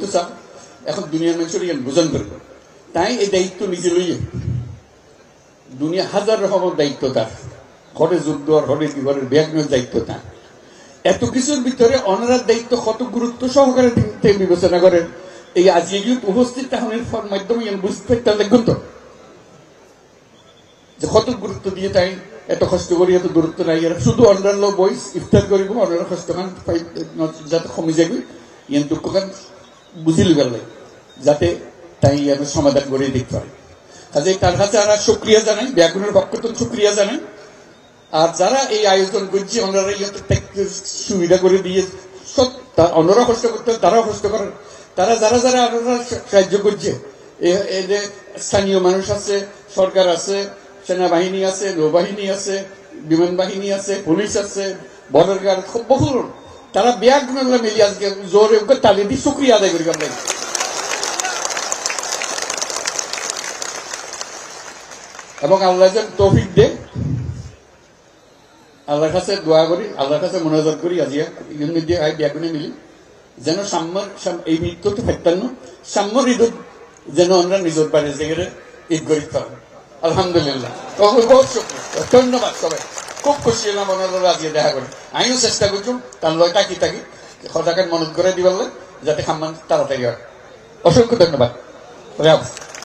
করতে চান এখন দুনিয়ার মানুষের বোঝান করবে তাই এই দায়িত্ব নিজে লইয়ে দুনিয়া হাজার রকমের দায়িত্ব তার ঘরে যুদ্ধ আর ঘরে কি ঘরের ব্যাগনের দায়িত্ব তার এত কিছুর ভিতরে অনারার দায়িত্ব কত গুরুত্ব সহকারে বিবেচনা করেন এই আজকে উপস্থিত তাহলে মাধ্যমে বুঝতে দেখুন তো যে কত গুরুত্ব দিয়ে তাই এত কষ্ট করি এত দূরত্ব নাই এরা শুধু অন্যান্য বইস ইফতার করিব অন্যান্য কষ্ট খান যাতে কমে যাবে ইয়ান দুঃখ খান বুঝিলি পারলে যাতে তাই আমি সমাধান করে দেখতে পারি কাজে তার কাছে আর শুক্রিয়া জানাই ব্যাগুনের পক্ষ থেকে শুক্রিয়া জানাই আর যারা এই আয়োজন করছে ওনারা সুবিধা করে দিয়ে সব অন্যরা কষ্ট করতে তারাও কষ্ট করেন তারা যারা যারা ওনারা সাহায্য করছে এই যে স্থানীয় মানুষ আছে সরকার আছে সেনাবাহিনী আছে নৌবাহিনী আছে বিমান বাহিনী আছে পুলিশ আছে বর্ডার গার্ড খুব বহু তারা ব্যাগ মিলি আজকে জোরে তালি দিয়ে শুক্রিয়া আদায় করি আমরা এবং আল্লাহ যেন তৌফিক দে আল্লাহর কাছে দোয়া করি আল্লাহর কাছে মোনাজাত করি আজিয়া দিয়ে ব্যাগুনে মিলি যেন সাম্যর এই মৃত্যু তো ফেরতান্ন সাম্যর ঈদ যেন আমরা নিজের বাড়ি জায়গায় ঈদ করি পারবো আলহামদুলিল্লাহ বহুত শুক্রিয়া ধন্যবাদ সবাই খুব খুশি হলাম ওনারা আজকে দেখা করে আমিও চেষ্টা করছুম তার লয় তাকি সজাকে মনত করে দিবার যাতে খাম্মান তাড়াতাড়ি হয় অসংখ্য ধন্যবাদ